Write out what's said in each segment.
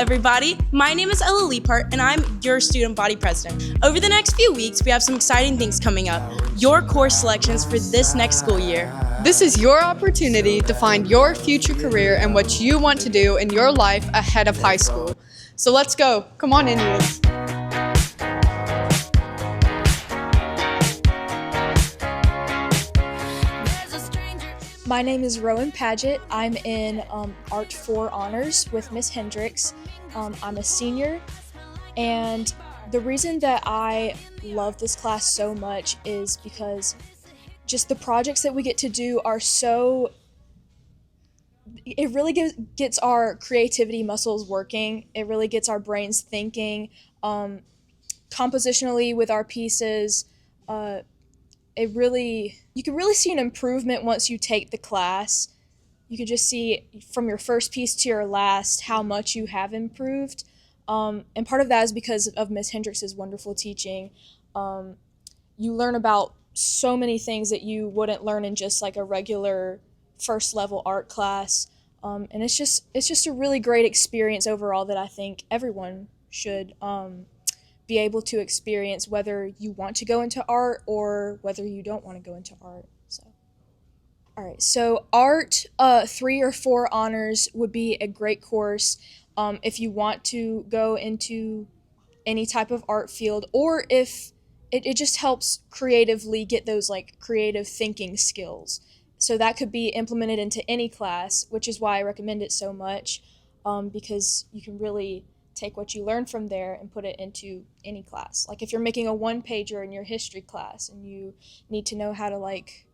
everybody. My name is Ella Leapart, and I'm your student body president. Over the next few weeks, we have some exciting things coming up. Your course selections for this next school year. This is your opportunity to find your future career and what you want to do in your life ahead of high school. So let's go. Come on, Indians. My name is Rowan Paget. I'm in Art 4 Honors with Miss Hendricks. I'm a senior, and the reason that I love this class so much is because just the projects that we get to do are so, it really gets our creativity muscles working. It really gets our brains thinking. Compositionally with our pieces, you can really see an improvement once you take the class. You can just see from your first piece to your last how much you have improved. And part of that is because of Miss Hendricks' wonderful teaching. You learn about so many things that you wouldn't learn in just like a regular first level art class. And it's just a really great experience overall that I think everyone should be able to experience, whether you want to go into art or whether you don't want to go into art. All right, so Art 3 or 4 Honors would be a great course if you want to go into any type of art field, or if it just helps creatively get those like creative thinking skills. So that could be implemented into any class, which is why I recommend it so much, because you can really take what you learn from there and put it into any class. Like if you're making a one-pager in your history class and you need to know how to like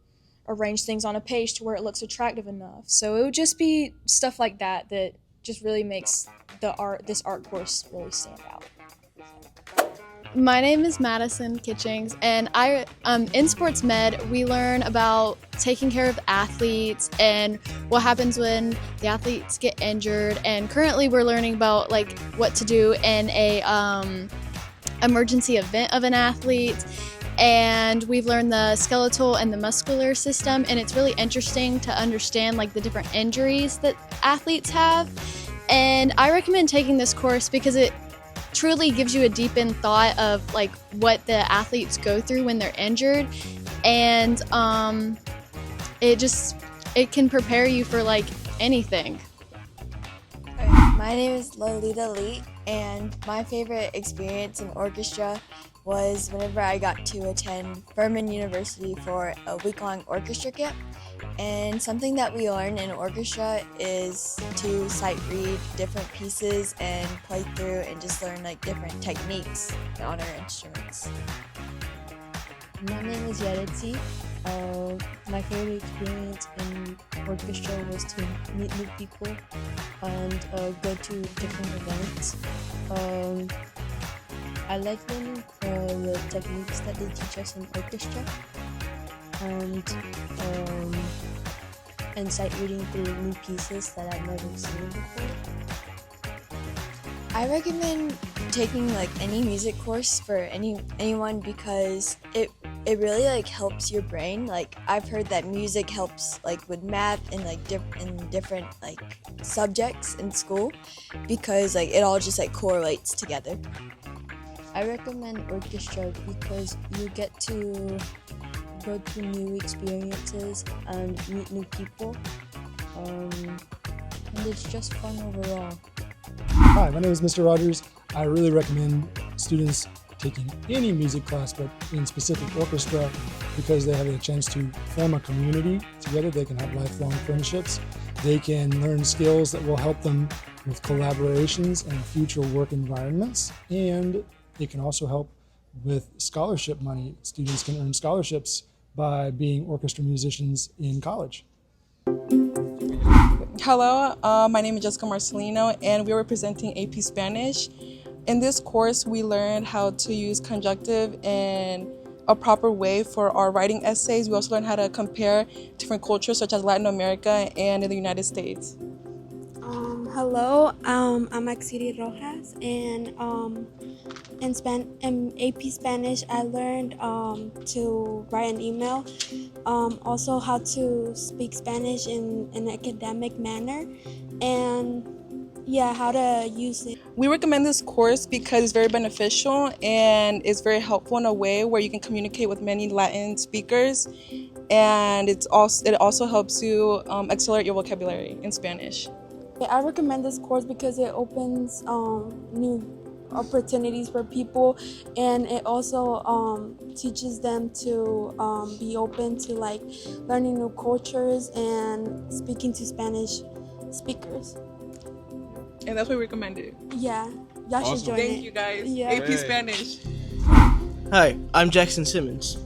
arrange things on a page to where it looks attractive enough. So it would just be stuff like that that just really makes this art course really stand out. My name is Madison Kitchings, and in sports med, we learn about taking care of athletes and what happens when the athletes get injured. And currently, we're learning about like what to do in a emergency event of an athlete. And we've learned the skeletal and the muscular system, and it's really interesting to understand like the different injuries that athletes have. And I recommend taking this course because it truly gives you a deep in thought of like what the athletes go through when they're injured, and it can prepare you for like anything. My name is Lolita Lee, and my favorite experience in orchestra was whenever I got to attend Furman University for a week-long orchestra camp. And something that we learn in orchestra is to sight read different pieces and play through and just learn like different techniques on our instruments. My name is Yaretsi. My favorite experience in orchestra was to meet new people and go to different events. I like learning the techniques that they teach us in orchestra, and sight reading through new pieces that I've never seen before. I recommend taking like any music course for anyone because it really like helps your brain. Like I've heard that music helps like with math and like different like subjects in school because like it all just like correlates together. I recommend orchestra because you get to go through new experiences and meet new people, and it's just fun overall. Hi, my name is Mr. Rogers. I really recommend students taking any music class, but in specific orchestra, because they have a chance to form a community together. They can have lifelong friendships. They can learn skills that will help them with collaborations and future work environments, and it can also help with scholarship money. Students can earn scholarships by being orchestra musicians in college. Hello, my name is Jessica Marcelino, and we are representing AP Spanish. In this course, we learned how to use conjunctive in a proper way for our writing essays. We also learned how to compare different cultures such as Latin America and in the United States. Hello, I'm Axiri Rojas, and in AP Spanish, I learned to write an email, also how to speak Spanish in an academic manner, and Yeah, how to use it. We recommend this course because it's very beneficial and it's very helpful in a way where you can communicate with many Latin speakers, and it also helps you accelerate your vocabulary in Spanish. I recommend this course because it opens new opportunities for people, and it also teaches them to be open to like learning new cultures and speaking to Spanish speakers. And that's why we recommend it. Yeah, y'all should join it. Thank you guys. Yeah. AP Spanish. Hi, I'm Jackson Simmons.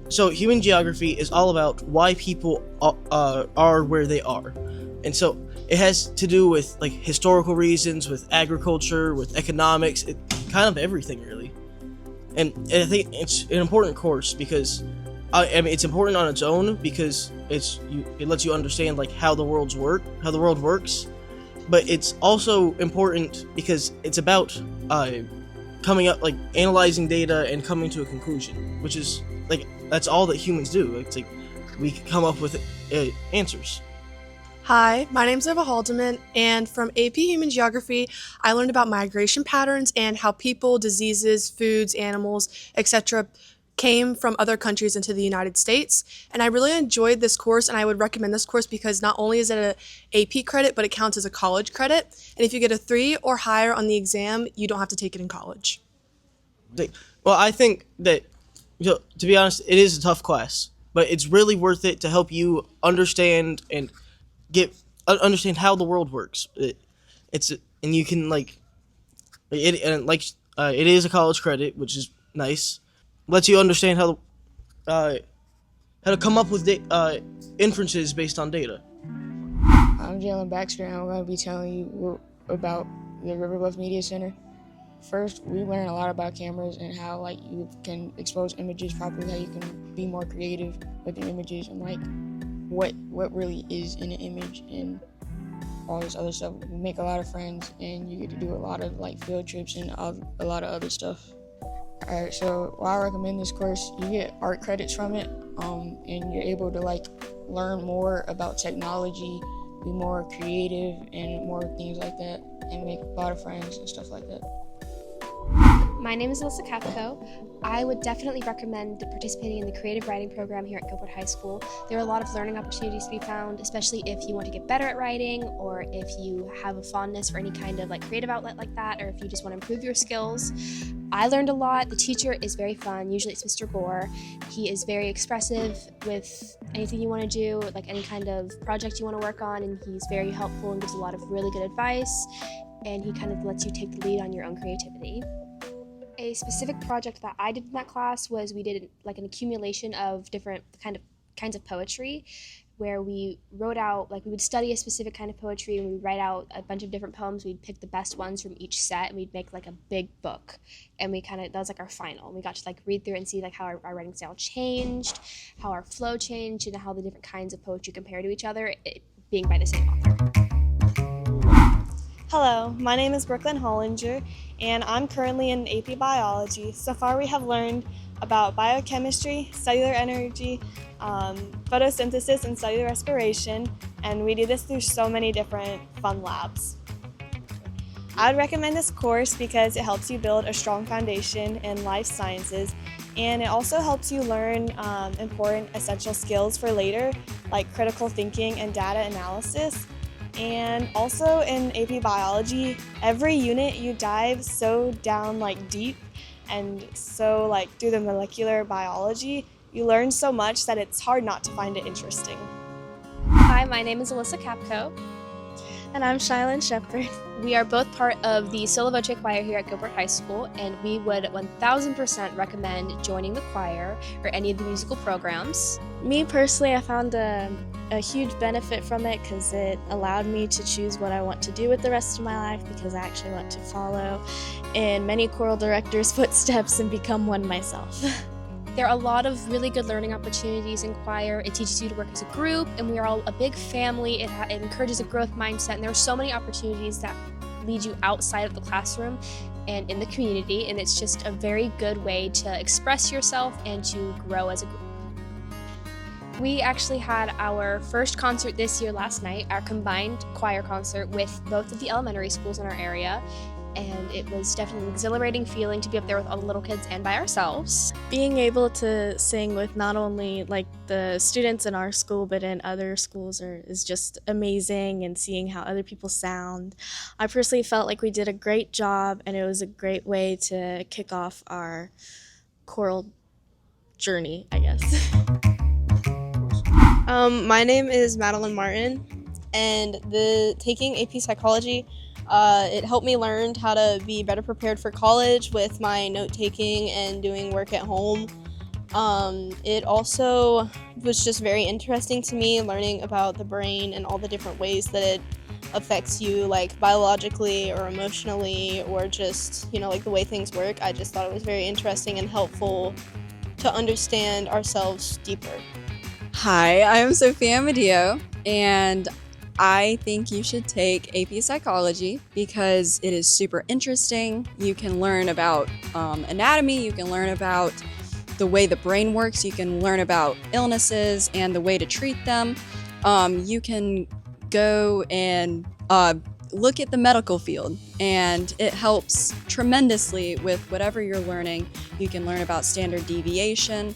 So human geography is all about why people are where they are. And so it has to do with like historical reasons, with agriculture, with economics, kind of everything really. And I think it's an important course because I mean it's important on its own because it lets you understand like how the world works. But it's also important because it's about coming up, like analyzing data and coming to a conclusion, which is like that's all that humans do. It's like we come up with answers. Hi, my name's Eva Haldeman, and from AP Human Geography, I learned about migration patterns and how people, diseases, foods, animals, etc. came from other countries into the United States. And I really enjoyed this course, and I would recommend this course because not only is it an AP credit, but it counts as a college credit. And if you get a 3 or higher on the exam, you don't have to take it in college. Well, I think that, to be honest, it is a tough class, but it's really worth it to help you understand and understand how the world works. And you can it is a college credit, which is nice. Lets you understand how to come up with inferences based on data. I'm Jalen Baxter, and I'm going to be telling you about the River Bluff Media Center. First, we learn a lot about cameras and how you can expose images properly, how you can be more creative with the images, and what really is in an image and all this other stuff. We make a lot of friends, and you get to do a lot of field trips and a lot of other stuff. Alright, so while I recommend this course, you get art credits from it, and you're able to learn more about technology, be more creative and more things like that, and make a lot of friends and stuff like that. My name is Alyssa Capco. I would definitely recommend participating in the creative writing program here at Gilbert High School. There are a lot of learning opportunities to be found, especially if you want to get better at writing, or if you have a fondness for any kind of creative outlet like that, or if you just want to improve your skills. I learned a lot. The teacher is very fun. Usually it's Mr. Gore. He is very expressive with anything you want to do, any kind of project you want to work on, and he's very helpful and gives a lot of really good advice, and he kind of lets you take the lead on your own creativity. A specific project that I did in that class was we did an accumulation of different kinds of poetry, where we wrote out, we would study a specific kind of poetry and we'd write out a bunch of different poems. We'd pick the best ones from each set and we'd make a big book, and that was our final. We got to read through it and see how our writing style changed, how our flow changed, and how the different kinds of poetry compare to each other, being by the same author. Hello, my name is Brooklyn Hollinger, and I'm currently in AP Biology. So far we have learned about biochemistry, cellular energy, photosynthesis, and cellular respiration, and we do this through so many different fun labs. I would recommend this course because it helps you build a strong foundation in life sciences, and it also helps you learn important essential skills for later, like critical thinking and data analysis. And also in AP Biology, every unit you dive so down deep, and so through the molecular biology, you learn so much that it's hard not to find it interesting. Hi, my name is Alyssa Capco. And I'm Shylin Shepard. We are both part of the Solo Voce choir here at Gilbert High School, and we would 1000% recommend joining the choir or any of the musical programs. Me personally, I found a huge benefit from it because it allowed me to choose what I want to do with the rest of my life, because I actually want to follow in many choral directors' footsteps and become one myself. There are a lot of really good learning opportunities in choir. It teaches you to work as a group, and we are all a big family. It encourages a growth mindset, and there are so many opportunities that lead you outside of the classroom and in the community, and it's just a very good way to express yourself and to grow as a group. We actually had our first concert this year last night, our combined choir concert with both of the elementary schools in our area. And it was definitely an exhilarating feeling to be up there with all the little kids and by ourselves. Being able to sing with not only like the students in our school but in other schools is just amazing, and seeing how other people sound. I personally felt like we did a great job, and it was a great way to kick off our choral journey, I guess. My name is Madeline Martin, and taking AP Psychology, it helped me learn how to be better prepared for college with my note-taking and doing work at home. It also was just very interesting to me, learning about the brain and all the different ways that it affects you, like biologically or emotionally, or just, like the way things work. I just thought it was very interesting and helpful to understand ourselves deeper. Hi, I'm Sophia Amadeo, and I think you should take AP Psychology because it is super interesting. You can learn about anatomy, you can learn about the way the brain works, you can learn about illnesses and the way to treat them. You can go and look at the medical field, and it helps tremendously with whatever you're learning. You can learn about standard deviation,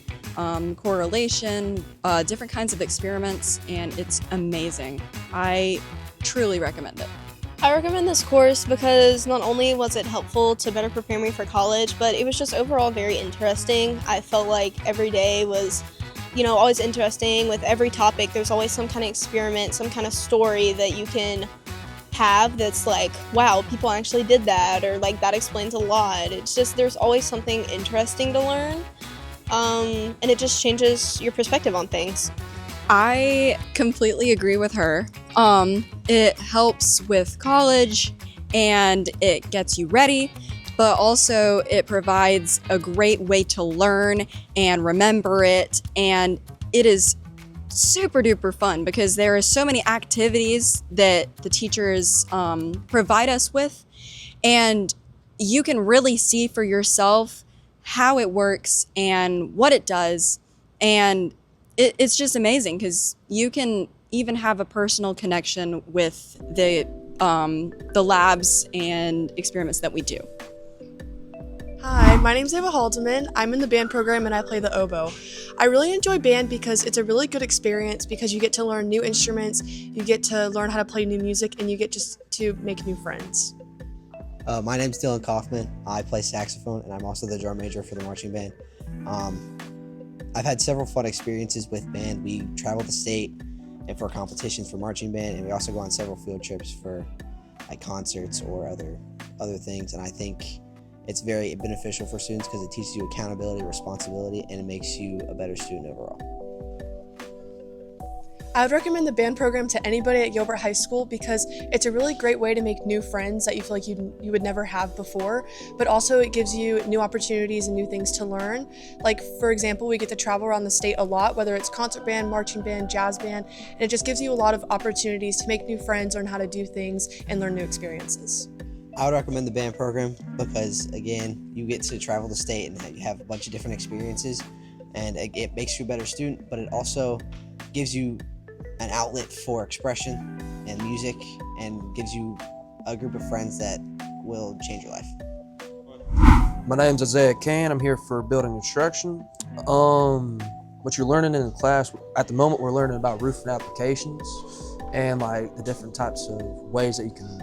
correlation, different kinds of experiments, and it's amazing. I truly recommend it. I recommend this course because not only was it helpful to better prepare me for college, but it was just overall very interesting. I felt like every day was, always interesting. With every topic, there's always some kind of experiment, some kind of story that you can have that's like, wow, people actually did that, or like that explains a lot. It's just, there's always something interesting to learn. And it just changes your perspective on things. I completely agree with her. It helps with college and it gets you ready, but also it provides a great way to learn and remember it. And it is super duper fun because there are so many activities that the teachers provide us with, and you can really see for yourself how it works and what it does. And it's just amazing because you can even have a personal connection with the labs and experiments that we do. Hi, my name's Ava Haldeman. I'm in the band program and I play the oboe. I really enjoy band because it's a really good experience because you get to learn new instruments, you get to learn how to play new music, and you get just to make new friends. My name's Dylan Kaufman. I play saxophone and I'm also the drum major for the marching band. I've had several fun experiences with band. We travel the state and for competitions for marching band, and we also go on several field trips for like concerts or other things. And I think it's very beneficial for students because it teaches you accountability, responsibility, and it makes you a better student overall. I would recommend the band program to anybody at Gilbert High School because it's a really great way to make new friends that you feel like you would never have before, but also it gives you new opportunities and new things to learn. Like, for example, we get to travel around the state a lot, whether it's concert band, marching band, jazz band, and it just gives you a lot of opportunities to make new friends, learn how to do things, and learn new experiences. I would recommend the band program because, again, you get to travel the state and you have a bunch of different experiences, and it makes you a better student, but it also gives you an outlet for expression and music and gives you a group of friends that will change your life. My name's Isaiah Kane. I'm here for building instruction. What you're learning in the class, at the moment we're learning about roofing applications and like the different types of ways that you can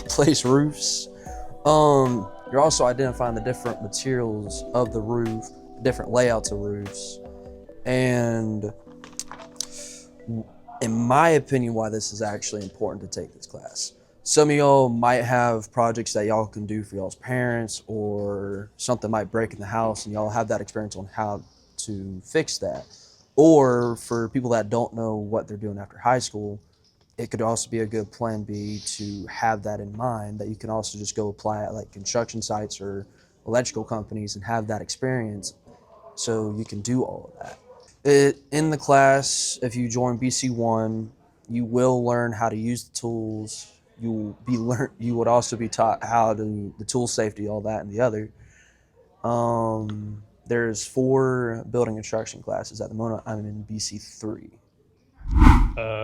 place roofs. You're also identifying the different materials of the roof, different layouts of roofs, and in my opinion, why this is actually important to take this class. Some of y'all might have projects that y'all can do for y'all's parents, or something might break in the house and y'all have that experience on how to fix that. Or for people that don't know what they're doing after high school, it could also be a good plan B to have that in mind, that you can also just go apply at like construction sites or electrical companies and have that experience so you can do all of that. In the class, if you join BC One, you will learn how to use the tools. You would also be taught how to the tool safety, all that and the other. There's 4 building construction classes. At the moment, I'm in BC3.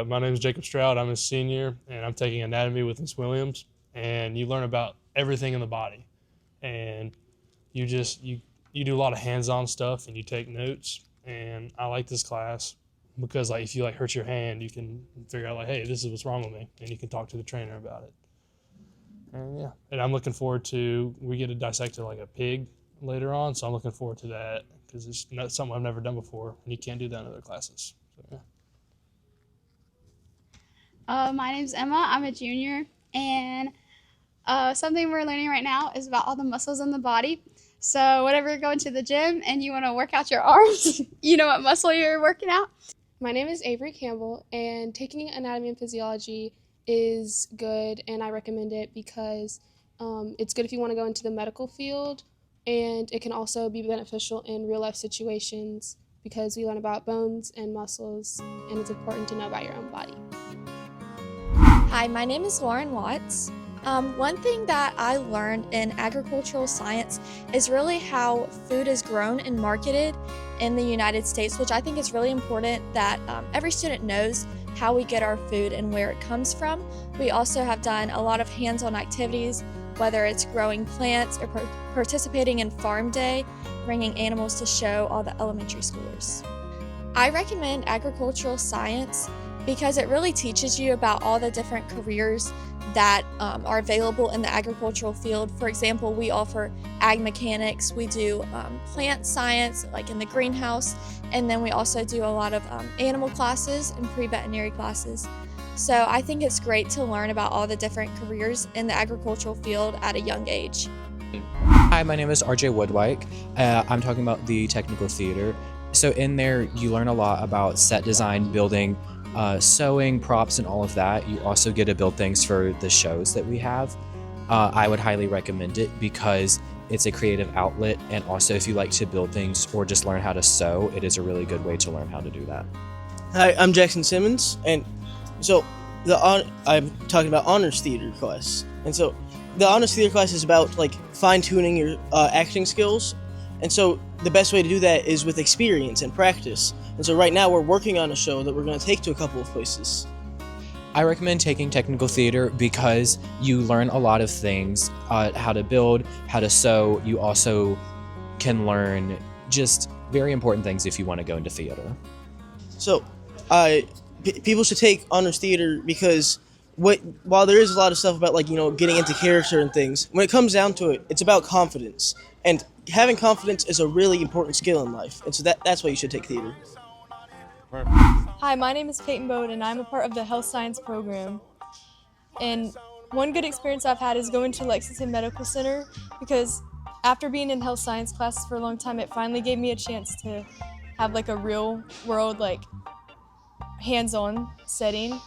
My name is Jacob Stroud. I'm a senior, and I'm taking anatomy with Ms. Williams. And you learn about everything in the body, and you do a lot of hands-on stuff, and you take notes. And I like this class because if you hurt your hand, you can figure out hey, this is what's wrong with me, and you can talk to the trainer about it. And and I'm looking forward to we get to dissect a pig later on, so I'm looking forward to that because it's something I've never done before, and you can't do that in other classes. So, My name's Emma. I'm a junior, and something we're learning right now is about all the muscles in the body. So whenever you're going to the gym and you want to work out your arms, you know what muscle you're working out. My name is Avery Campbell, and taking anatomy and physiology is good, and I recommend it because it's good if you want to go into the medical field, and it can also be beneficial in real-life situations because we learn about bones and muscles, and it's important to know about your own body. Hi, my name is Lauren Watts. One thing that I learned in agricultural science is really how food is grown and marketed in the United States, which I think is really important that every student knows how we get our food and where it comes from. We also have done a lot of hands-on activities, whether it's growing plants or participating in Farm Day, bringing animals to show all the elementary schoolers. I recommend agricultural science because it really teaches you about all the different careers that are available in the agricultural field. For example, we offer ag mechanics, we do plant science like in the greenhouse, and then we also do a lot of animal classes and pre-veterinary classes. So I think it's great to learn about all the different careers in the agricultural field at a young age. Hi, my name is RJ Woodwike. I'm talking about the technical theater. So in there, you learn a lot about set design, building, sewing, props, and all of that. You also get to build things for the shows that we have. I would highly recommend it because it's a creative outlet, and also if you like to build things or just learn how to sew, it is a really good way to learn how to do that. Hi, I'm Jackson Simmons, and so I'm talking about honors theater class. And so the honors theater class is about fine-tuning your acting skills. And so the best way to do that is with experience and practice. And so right now we're working on a show that we're going to take to a couple of places. I recommend taking technical theater because you learn a lot of things, how to build, how to sew. You also can learn just very important things if you want to go into theater. So people should take honors theater because while there is a lot of stuff about getting into character and things, when it comes down to it, it's about confidence. And having confidence is a really important skill in life. And so that's why you should take theater. Hi, my name is Peyton Bode, and I'm a part of the health science program. And one good experience I've had is going to Lexington Medical Center because after being in health science classes for a long time, it finally gave me a chance to have a real world, hands-on setting.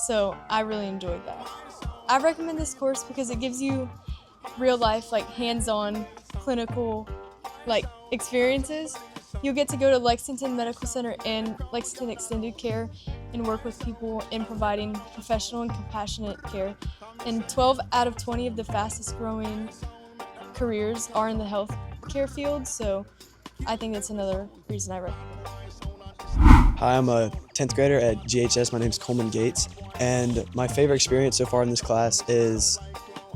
So I really enjoyed that. I recommend this course because it gives you real life, hands-on clinical experiences. You'll get to go to Lexington Medical Center and Lexington Extended Care and work with people in providing professional and compassionate care. And 12 out of 20 of the fastest growing careers are in the healthcare field, so I think that's another reason I recommend it. Hi, I'm a 10th grader at GHS. My name is Coleman Gates, and my favorite experience so far in this class is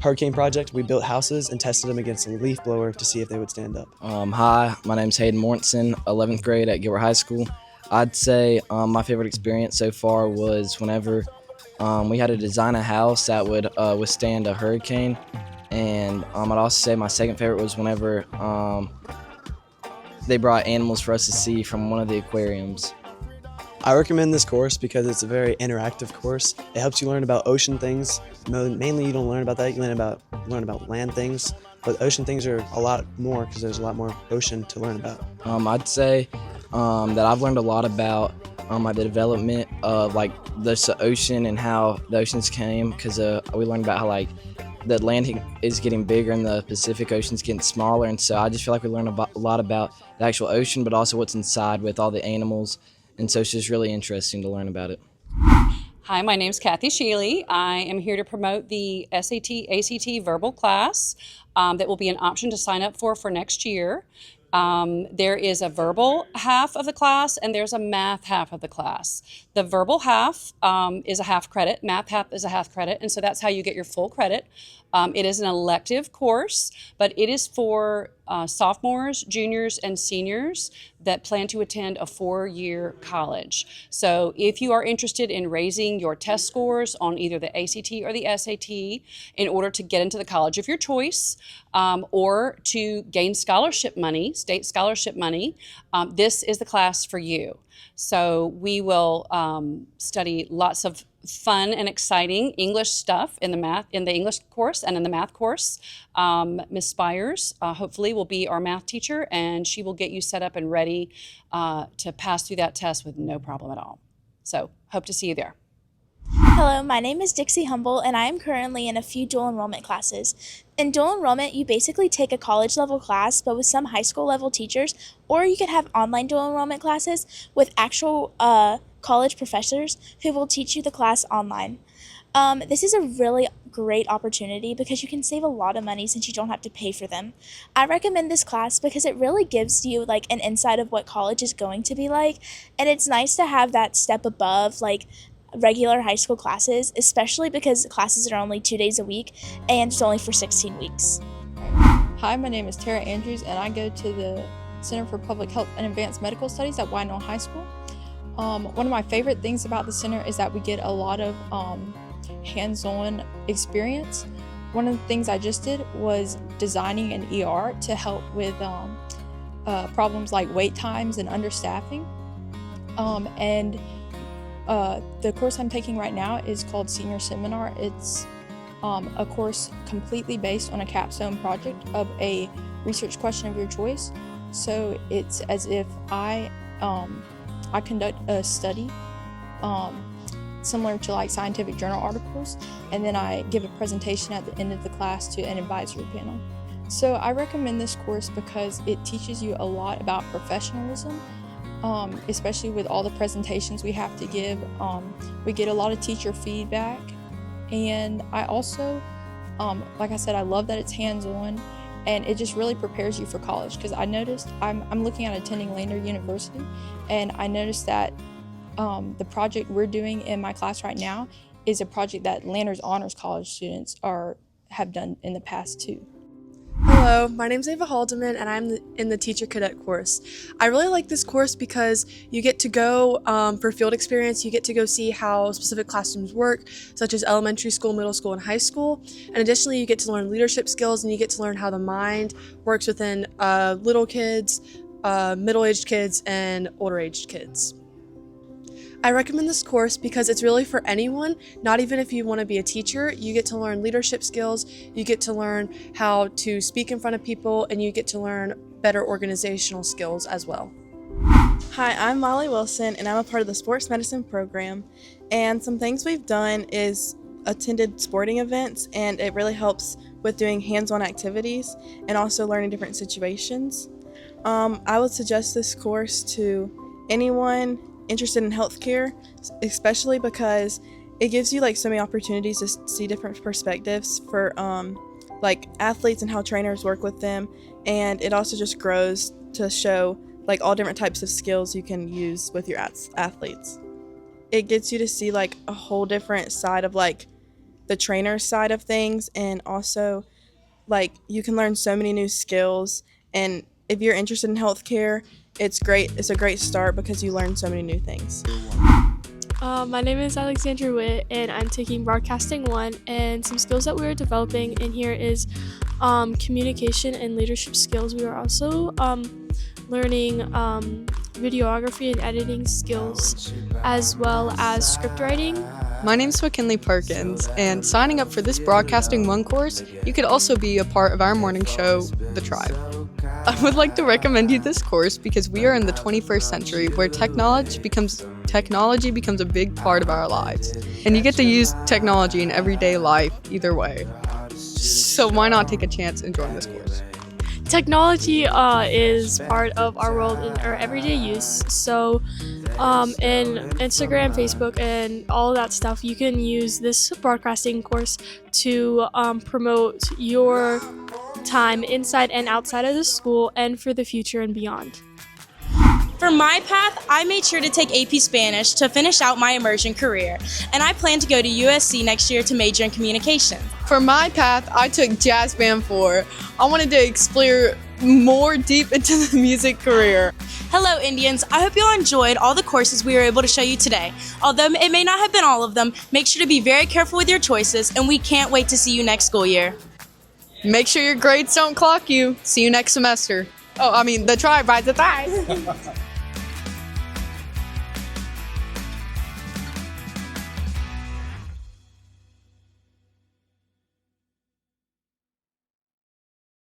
Hurricane Project. We built houses and tested them against a leaf blower to see if they would stand up. Hi, my name's Hayden Mortensen, 11th grade at Gilbert High School. I'd say my favorite experience so far was whenever we had to design a house that would withstand a hurricane. And I'd also say my second favorite was whenever they brought animals for us to see from one of the aquariums. I recommend this course because it's a very interactive course. It helps you learn about ocean things. Mainly you don't learn about that, you learn about land things. But ocean things are a lot more because there's a lot more ocean to learn about. I'd say that I've learned a lot about the development of the ocean and how the oceans came, because we learned about how the Atlantic is getting bigger and the Pacific Ocean's getting smaller, and so I just feel like we learned a lot about the actual ocean, but also what's inside with all the animals, and so it's just really interesting to learn about it. Hi, my name's Kathy Shealy. I am here to promote the SAT, ACT verbal class that will be an option to sign up for next year. There is a verbal half of the class and there's a math half of the class. The verbal half is a half credit, math half is a half credit, and so that's how you get your full credit. It is an elective course, but it is for sophomores, juniors, and seniors that plan to attend a 4-year college. So if you are interested in raising your test scores on either the ACT or the SAT in order to get into the college of your choice, or to gain scholarship money, state scholarship money, this is the class for you. So we will study lots of fun and exciting English stuff in the English course and in the math course. Ms. Spires hopefully will be our math teacher, and she will get you set up and ready to pass through that test with no problem at all. So hope to see you there. Hello, my name is Dixie Humble, and I am currently in a few dual enrollment classes. In dual enrollment, you basically take a college level class, but with some high school level teachers, or you could have online dual enrollment classes with actual college professors who will teach you the class online. This is a really great opportunity because you can save a lot of money since you don't have to pay for them. I recommend this class because it really gives you like an insight of what college is going to be like, and it's nice to have that step above like regular high school classes, especially because classes are only 2 days a week and it's only for 16 weeks. Hi, my name is Tara Andrews and I go to the Center for Public Health and Advanced Medical Studies at Wynell High School. One of my favorite things about the center is that we get a lot of hands-on experience. One of the things I just did was designing an ER to help with problems like wait times and understaffing. The course I'm taking right now is called Senior Seminar. It's a course completely based on a capstone project of a research question of your choice. So it's as if I conduct a study similar to like scientific journal articles, and then I give a presentation at the end of the class to an advisory panel. So I recommend this course because it teaches you a lot about professionalism, especially with all the presentations we have to give. We get a lot of teacher feedback, and I also, like I said, I love that it's hands-on, and it just really prepares you for college, because I noticed, I'm looking at attending Lander University, and I noticed that the project we're doing in my class right now is a project that Lander's Honors College students have done in the past too. Hello, my name is Ava Haldeman and I'm in the Teacher Cadet course. I really like this course because you get to go for field experience, you get to go see how specific classrooms work, such as elementary school, middle school, and high school. And additionally, you get to learn leadership skills and you get to learn how the mind works within little kids, middle-aged kids, and older-aged kids. I recommend this course because it's really for anyone, not even if you want to be a teacher. You get to learn leadership skills, you get to learn how to speak in front of people, and you get to learn better organizational skills as well. Hi, I'm Molly Wilson, and I'm a part of the sports medicine program. And some things we've done is attended sporting events, and it really helps with doing hands-on activities and also learning different situations. I would suggest this course to anyone interested in healthcare, especially because it gives you like so many opportunities to see different perspectives for like athletes and how trainers work with them, and it also just grows to show like all different types of skills you can use with your athletes. It gets you to see like a whole different side of like the trainer side of things, and also like you can learn so many new skills, and if you're interested in healthcare, it's great. It's a great start because you learn so many new things. My name is Alexandra Witt, and I'm taking Broadcasting One, and some skills that we're developing in here is communication and leadership skills. We are also learning videography and editing skills, as well as script writing. My name's McKinley Perkins, and signing up for this Broadcasting One course, you could also be a part of our morning show, The Tribe. I would like to recommend you this course because we are in the 21st century where technology becomes a big part of our lives, and you get to use technology in everyday life either way. So why not take a chance and join this course? Technology is part of our world in our everyday use. So in Instagram, Facebook, and all that stuff, you can use this broadcasting course to promote your time inside and outside of the school and for the future and beyond. For my path, I made sure to take AP Spanish to finish out my immersion career, and I plan to go to USC next year to major in communication. For my path, I took Jazz Band 4. I wanted to explore more deep into the music career. Hello, Indians. I hope you all enjoyed all the courses we were able to show you today. Although it may not have been all of them, make sure to be very careful with your choices, and we can't wait to see you next school year. Make sure your grades don't clock you. See you next semester. Oh, I mean, the tribe rides the tide.